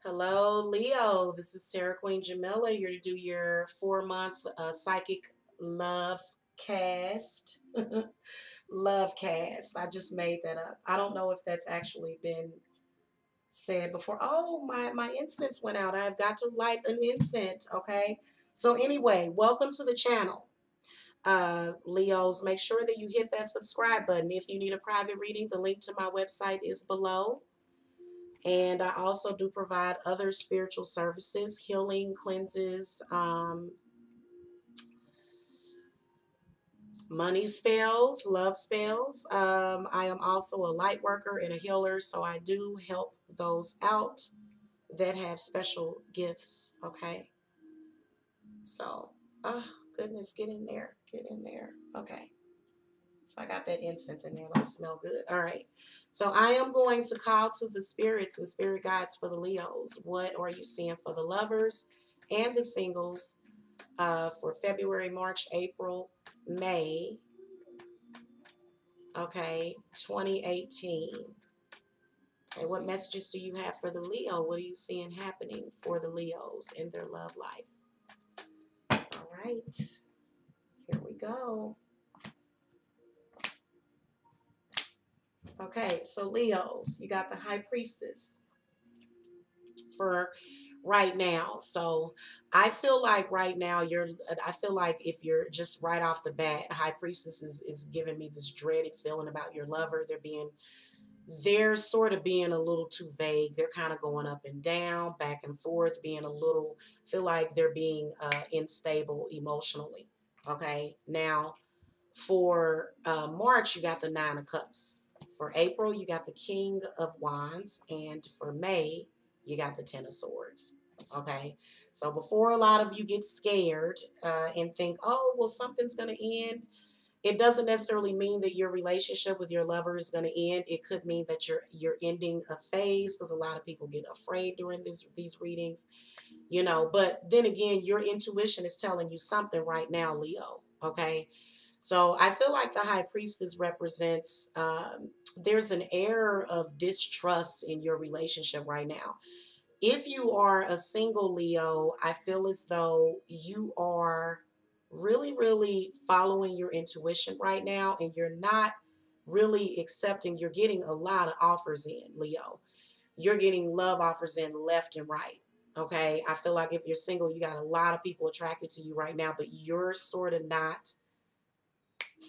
Hello, Leo. This is Terra Queen Jamila here to do your 4 month psychic love cast. Love cast. I just made that up. I don't know if that's actually been said before. Oh, my incense went out. I've got to light an incense. Okay. So anyway, welcome to the channel. Leos, make sure that you hit that subscribe button. If you need a private reading, the link to my website is below. And I also do provide other spiritual services, healing, cleanses, money spells, love spells. I am also a light worker and a healer, so I do help those out that have special gifts. Okay. So, oh, goodness, get in there. Get in there. Okay. So I got that incense in there. That'll smell good. All right. So I am going to call to the spirits and spirit guides for the Leos. What are you seeing for the lovers and the singles for February, March, April, May, okay, 2018? Okay, what messages do you have for the Leo? What are you seeing happening for the Leos in their love life? All right. Here we go. Okay, so Leos, you got the High Priestess for right now. So I feel like right now I feel like if you're just right off the bat, High Priestess is giving me this dreaded feeling about your lover. They're sort of being a little too vague. They're kind of going up and down, back and forth, being a little, feel like they're being unstable emotionally. Okay. Now for March, you got the Nine of Cups. For April, you got the King of Wands. And for May, you got the Ten of Swords. Okay. So before a lot of you get scared and think, oh, well, something's going to end, it doesn't necessarily mean that your relationship with your lover is going to end. It could mean that you're ending a phase, because a lot of people get afraid during these readings, but then again, your intuition is telling you something right now, Leo. Okay. So I feel like the High Priestess represents, there's an air of distrust in your relationship right now. If you are a single Leo, I feel as though you are really, really following your intuition right now, and you're not really accepting. You're getting a lot of offers in, Leo. You're getting love offers in left and right. Okay. I feel like if you're single, you got a lot of people attracted to you right now, but you're sort of not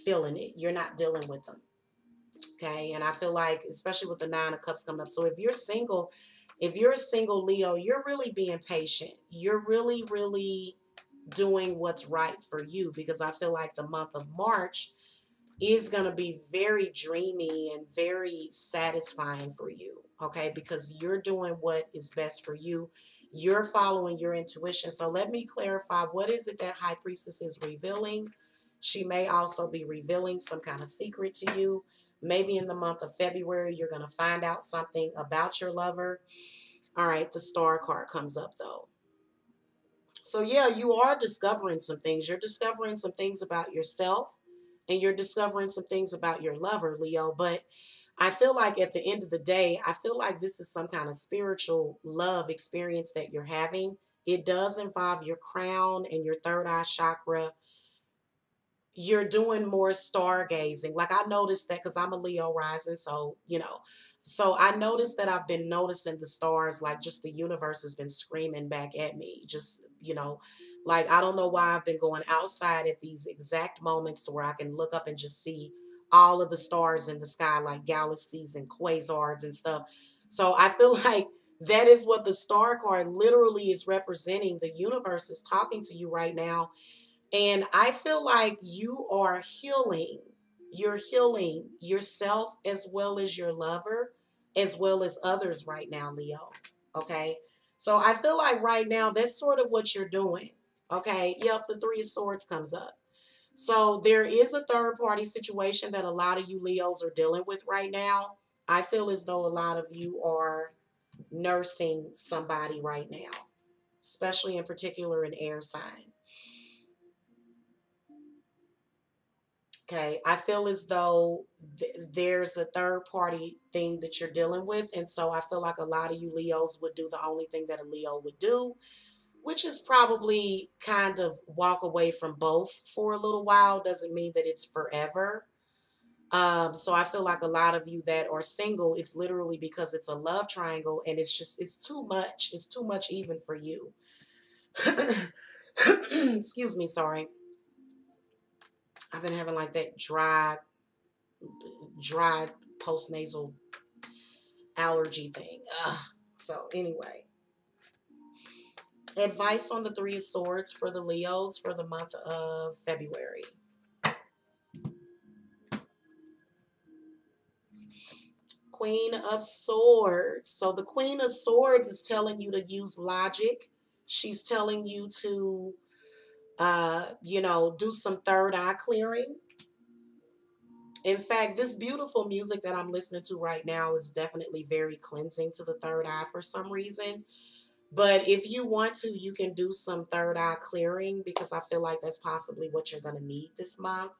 feeling it. You're not dealing with them. Okay. And I feel like, especially with the Nine of Cups coming up. So if you're a single Leo, you're really being patient. You're really, really doing what's right for you, because I feel like the month of March is going to be very dreamy and very satisfying for you. Okay. Because you're doing what is best for you. You're following your intuition. So let me clarify, what is it that High Priestess is revealing? She may also be revealing some kind of secret to you. Maybe in the month of February, you're going to find out something about your lover. All right, the Star card comes up though. So yeah, you are discovering some things. You're discovering some things about yourself, and you're discovering some things about your lover, Leo. But I feel like at the end of the day, I feel like this is some kind of spiritual love experience that you're having. It does involve your crown and your third eye chakra. You're doing more stargazing. Like I noticed that because I'm a Leo rising, so I noticed that I've been noticing the stars, like just the universe has been screaming back at me. Just, like I don't know why I've been going outside at these exact moments to where I can look up and just see all of the stars in the sky, like galaxies and quasars and stuff. So I feel like that is what the star card literally is representing. The universe is talking to you right now, and I feel like you are healing. You're healing yourself as well as your lover, as well as others right now, Leo. Okay. So I feel like right now that's sort of what you're doing. Okay. Yep. The Three of Swords comes up. So there is a third party situation that a lot of you Leos are dealing with right now. I feel as though a lot of you are nursing somebody right now, especially in particular an air sign. Okay. I feel as though there's a third party thing that you're dealing with. And so I feel like a lot of you Leos would do the only thing that a Leo would do, which is probably kind of walk away from both for a little while. Doesn't mean that it's forever. So I feel like a lot of you that are single, it's literally because it's a love triangle and it's just, it's too much. It's too much even for you. Excuse me, sorry. I've been having like that dry postnasal allergy thing. Ugh. So anyway, advice on the Three of Swords for the Leos for the month of February. Queen of Swords. So the Queen of Swords is telling you to use logic. She's telling you to, do some third eye clearing. In fact, this beautiful music that I'm listening to right now is definitely very cleansing to the third eye for some reason. But if you want to, you can do some third eye clearing because I feel like that's possibly what you're going to need this month.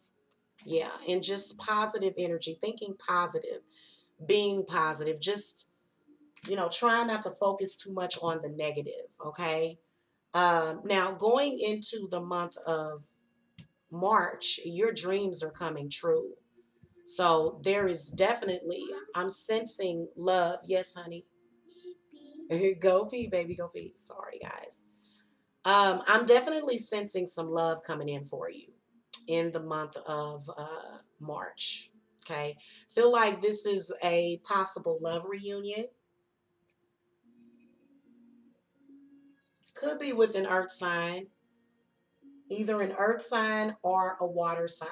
Yeah, and just positive energy, thinking positive, being positive, just, trying not to focus too much on the negative, okay? Now, going into the month of March, your dreams are coming true. So there is definitely, I'm sensing love. Yes, honey. Go pee, baby, go pee. Sorry, guys. I'm definitely sensing some love coming in for you in the month of March. Okay. Feel like this is a possible love reunion. Could be with an earth sign, either an earth sign or a water sign.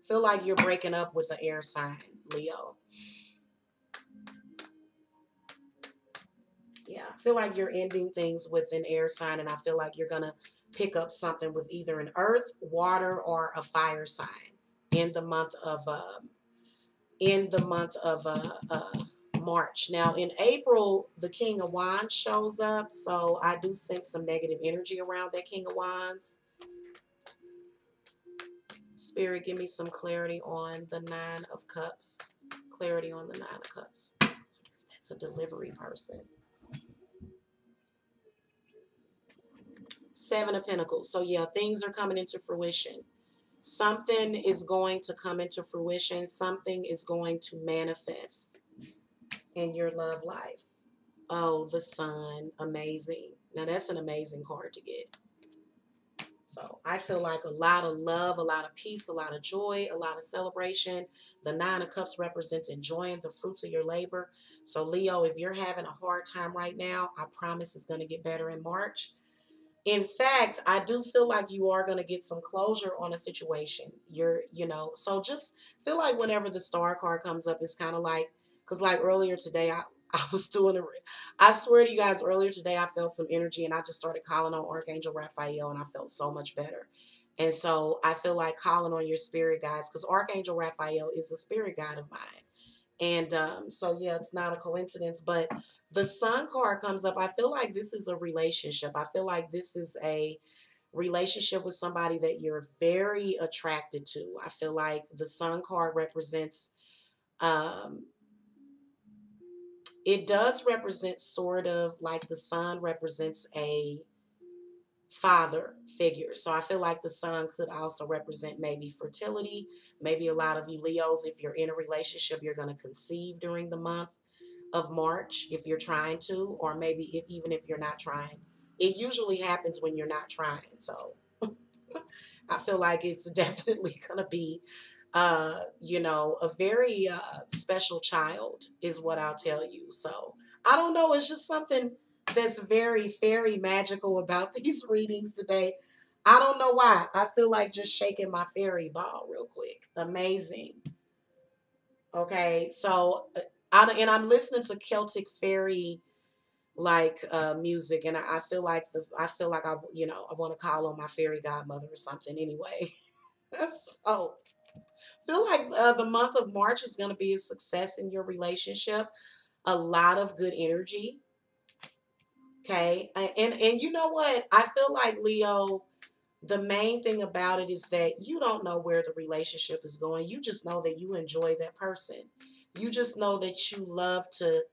Feel like you're breaking up with an air sign, Leo. Yeah, I feel like you're ending things with an air sign, and I feel like you're gonna pick up something with either an earth, water, or a fire sign in the month of March. Now, in April, the King of Wands shows up, so I do sense some negative energy around that King of Wands. Spirit, give me some clarity on the Nine of Cups. Clarity on the Nine of Cups. That's a delivery person. Seven of Pentacles. So yeah, things are coming into fruition. Something is going to come into fruition. Something is going to manifest in your love life. Oh, the Sun. Amazing. Now that's an amazing card to get. So I feel like a lot of love, a lot of peace, a lot of joy, a lot of celebration. The Nine of Cups represents enjoying the fruits of your labor. So Leo, if you're having a hard time right now, I promise it's going to get better in March. In fact, I do feel like you are going to get some closure on a situation. So just feel like whenever the star card comes up, it's kind of like, because like earlier today, I was doing I swear to you guys, earlier today, I felt some energy and I just started calling on Archangel Raphael and I felt so much better. And so I feel like calling on your spirit guides because Archangel Raphael is a spirit guide of mine. And so, yeah, it's not a coincidence, but the Sun card comes up. I feel like this is a relationship. I feel like this is a relationship with somebody that you're very attracted to. I feel like the Sun card represents, um, it does represent sort of like the Sun represents a father figure. So I feel like the Sun could also represent maybe fertility. Maybe a lot of you Leos, if you're in a relationship, you're going to conceive during the month of March if you're trying to, or maybe even if you're not trying. It usually happens when you're not trying. So I feel like it's definitely going to be, a very special child is what I'll tell you. So I don't know. It's just something that's very, very magical about these readings today. I don't know why. I feel like just shaking my fairy ball real quick. Amazing. Okay. So, I'm listening to Celtic fairy like music, and I feel like I want to call on my fairy godmother or something anyway. So feel like the month of March is going to be a success in your relationship. A lot of good energy. Okay. And you know what? I feel like Leo, The main thing about it is that you don't know where the relationship is going. You just know that you enjoy that person. You just know that you love to,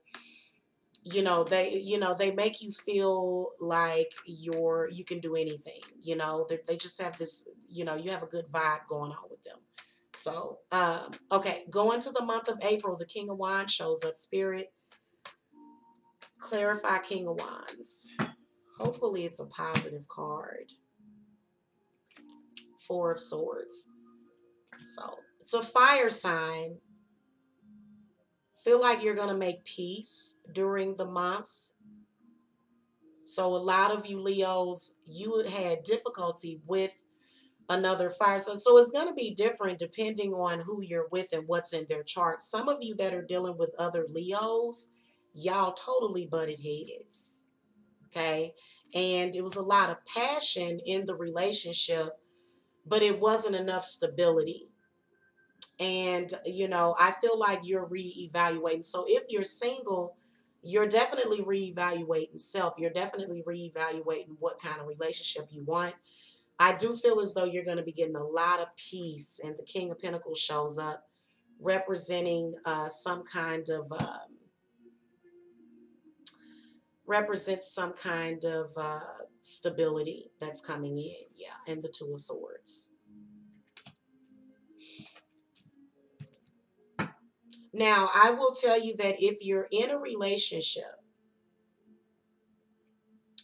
they make you feel like you can do anything. They just have this, you have a good vibe going on with them. So, okay, going to the month of April, the King of Wands shows up. Spirit, clarify King of Wands. Hopefully it's a positive card. Four of Swords. So it's a fire sign. Feel like you're going to make peace during the month. So a lot of you Leos, you had difficulty with another fire sign. So it's going to be different depending on who you're with and what's in their chart. Some of you that are dealing with other Leos, y'all totally butted heads. Okay. And it was a lot of passion in the relationship, but it wasn't enough stability. And, I feel like you're reevaluating. So if you're single, you're definitely reevaluating self. You're definitely reevaluating what kind of relationship you want. I do feel as though you're going to be getting a lot of peace. And the King of Pentacles shows up representing represents some kind of stability that's coming in. Yeah. And the Two of Swords. Now, I will tell you that if you're in a relationship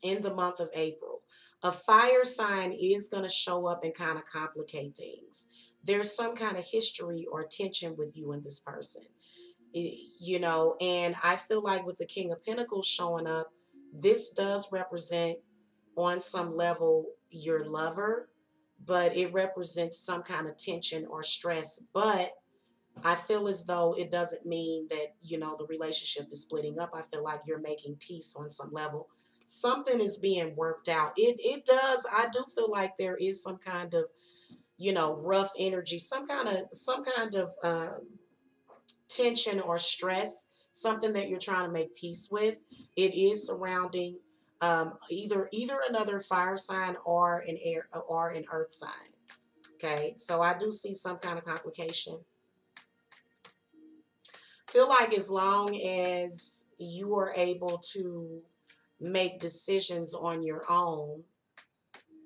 in the month of April, a fire sign is going to show up and kind of complicate things. There's some kind of history or tension with you and this person, and I feel like with the King of Pentacles showing up, this does represent on some level your lover, but it represents some kind of tension or stress. But I feel as though it doesn't mean that, the relationship is splitting up. I feel like you're making peace on some level. Something is being worked out. It does. I do feel like there is some kind of, rough energy, some kind of tension or stress, something that you're trying to make peace with. It is surrounding either another fire sign or an air or an earth sign. Okay, so I do see some kind of complication. Feel like as long as you are able to make decisions on your own,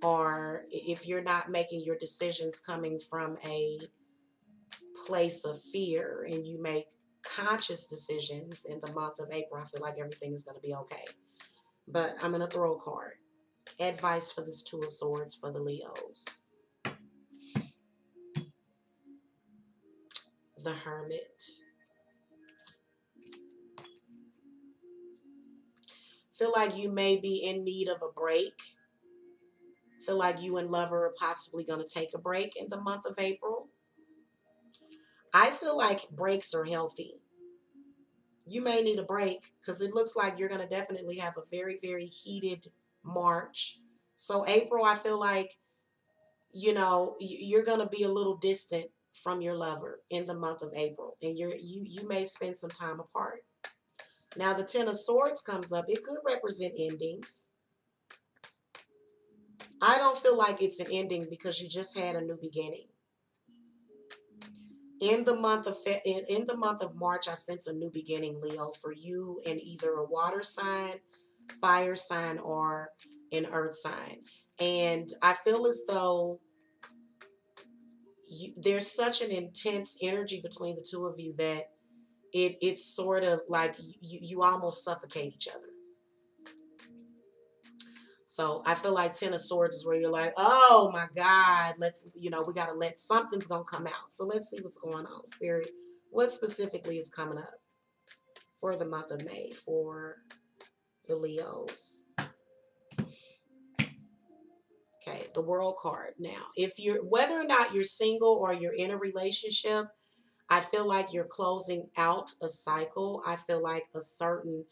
or if you're not making your decisions coming from a place of fear and you make conscious decisions in the month of April, I feel like everything is going to be okay. But I'm going to throw a card. Advice for this Two of Swords for the Leos. The Hermit. Feel like you may be in need of a break. Feel like you and lover are possibly going to take a break in the month of April. I feel like breaks are healthy. You may need a break because it looks like you're going to definitely have a very, very heated March. So April, I feel like, you're going to be a little distant from your lover in the month of April, and you may spend some time apart. Now the Ten of Swords comes up. It could represent endings. I don't feel like it's an ending because you just had a new beginning. In the month of March, I sense a new beginning, Leo, for you in either a water sign, fire sign, or an earth sign. And I feel as though there's such an intense energy between the two of you that it's sort of like you almost suffocate each other. So I feel like Ten of Swords is where you're like, oh my God, we got to something's going to come out. So let's see what's going on, Spirit. What specifically is coming up for the month of May for the Leos? Okay, the World card. Now, whether or not you're single or you're in a relationship, I feel like you're closing out a cycle. I feel like a cycle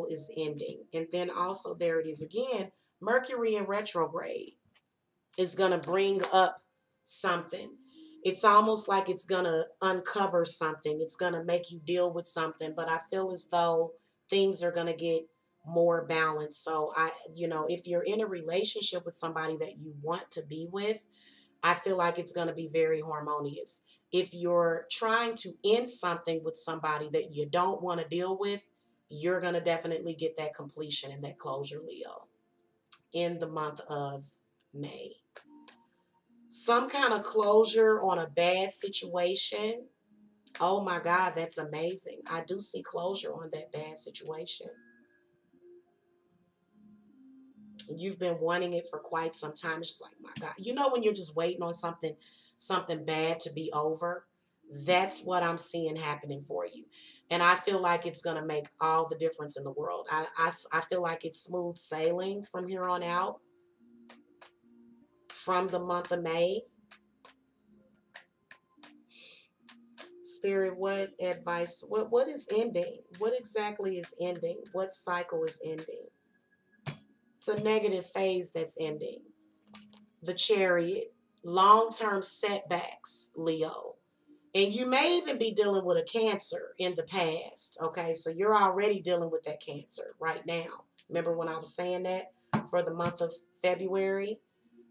is ending. And then also there it is again, Mercury in retrograde is going to bring up something. It's almost like it's going to uncover something. It's going to make you deal with something. But I feel as though things are going to get more balance. So if you're in a relationship with somebody that you want to be with, I feel like it's going to be very harmonious. If you're trying to end something with somebody that you don't want to deal with, you're going to definitely get that completion and that closure, Leo, in the month of May. Some kind of closure on a bad situation. Oh my God, that's amazing. I do see closure on that bad situation. You've been wanting it for quite some time. It's just like, my God. When you're just waiting on something bad to be over, that's what I'm seeing happening for you. And I feel like it's going to make all the difference in the world. I feel like it's smooth sailing from here on out, from the month of May. Spirit, what advice, what is ending? What exactly is ending? What cycle is ending? It's a negative phase that's ending. The Chariot, long-term setbacks, Leo. And you may even be dealing with a cancer in the past, okay? So you're already dealing with that cancer right now. Remember when I was saying that for the month of February?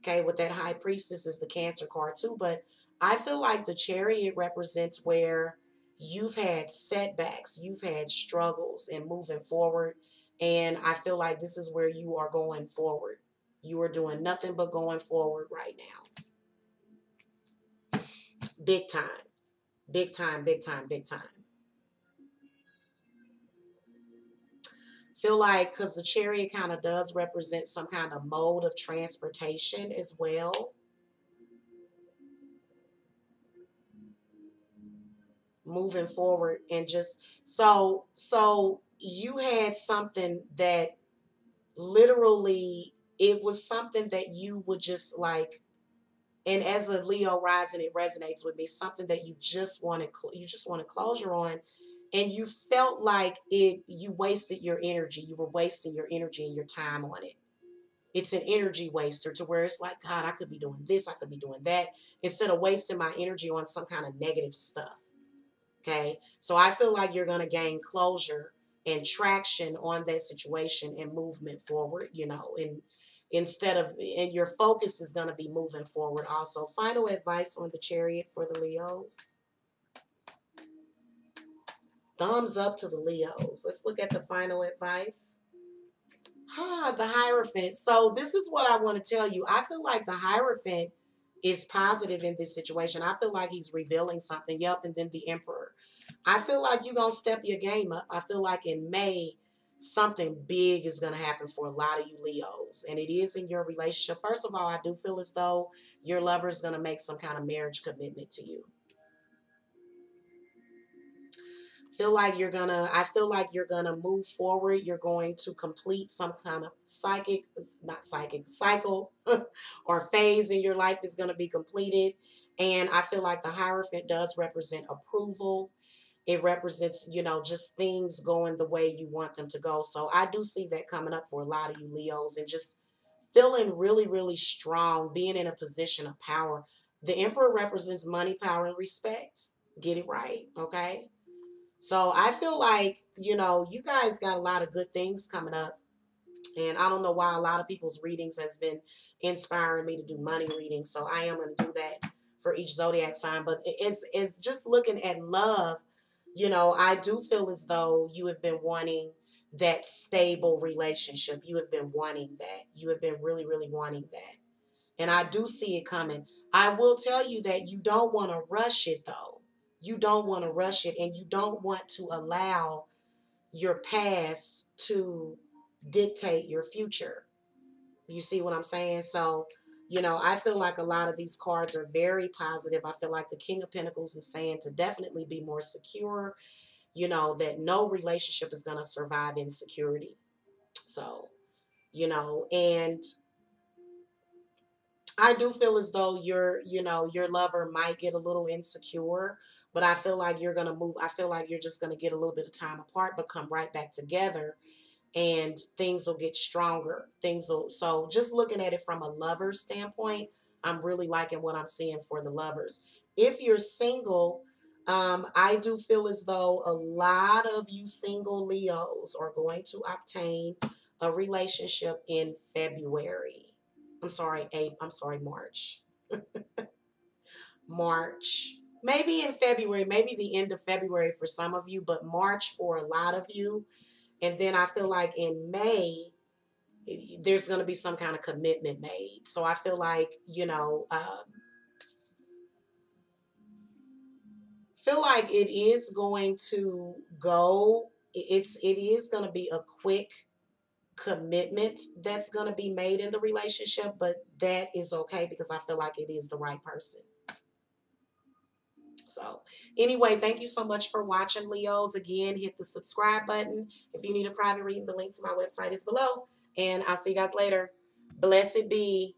Okay, with that High Priestess is the Cancer card too. But I feel like the Chariot represents where you've had setbacks, you've had struggles in moving forward. And I feel like this is where you are going forward. You are doing nothing but going forward right now. Big time. Big time, big time, big time. Feel like, because the Chariot kind of does represent some kind of mode of transportation as well. Moving forward, and just so you had something that literally, it was something that you would just like, and as a Leo rising, it resonates with me, something that you just wanted closure on, and you felt like you wasted your energy, you were wasting your energy and your time on it. It's an energy waster, to where it's like, God, I could be doing this, I could be doing that, instead of wasting my energy on some kind of negative stuff. Okay. So I feel like you're going to gain closure and traction on that situation and movement forward, and your focus is going to be moving forward. Also, final advice on the Chariot for the Leos. Thumbs up to the Leos. Let's look at the final advice. The Hierophant. So this is what I want to tell you. I feel like the Hierophant is positive in this situation. I feel like he's revealing something. Yep. And then the Emperor. I feel like you're going to step your game up. I feel like in May, something big is going to happen for a lot of you Leos. And it is in your relationship. First of all, I do feel as though your lover is going to make some kind of marriage commitment to you. I feel like you're gonna move forward. You're going to complete some kind of not psychic cycle or phase in your life is going to be completed. And I feel like the Hierophant does represent approval. It represents, just things going the way you want them to go. So I do see that coming up for a lot of you Leos, and just feeling really, really strong, being in a position of power. The Emperor represents money, power, and respect. Get it right, okay? So I feel like, you guys got a lot of good things coming up. And I don't know why a lot of people's readings has been inspiring me to do money readings. So I am going to do that for each zodiac sign. But it's just looking at love. I do feel as though you have been wanting that stable relationship. You have been wanting that. You have been really, really wanting that. And I do see it coming. I will tell you that you don't want to rush it, though. You don't want to rush it, and you don't want to allow your past to dictate your future. You see what I'm saying? So, I feel like a lot of these cards are very positive. I feel like the King of Pentacles is saying to definitely be more secure, that no relationship is going to survive insecurity. So, and I do feel as though your lover might get a little insecure, but I feel like you're going to move. I feel like you're just going to get a little bit of time apart, but come right back together, and things will get stronger. So just looking at it from a lover standpoint, I'm really liking what I'm seeing for the lovers. If you're single, I do feel as though a lot of you single Leos are going to obtain a relationship in February. I'm sorry, March. March. Maybe in February, maybe the end of February for some of you, but March for a lot of you. And then I feel like in May, there's going to be some kind of commitment made. So I feel like, feel like it is going to go, it is going to be a quick commitment that's going to be made in the relationship, but that is okay because I feel like it is the right person. So anyway, thank you so much for watching, Leos. Again, hit the subscribe button. If you need a private reading, the link to my website is below. And I'll see you guys later. Blessed be.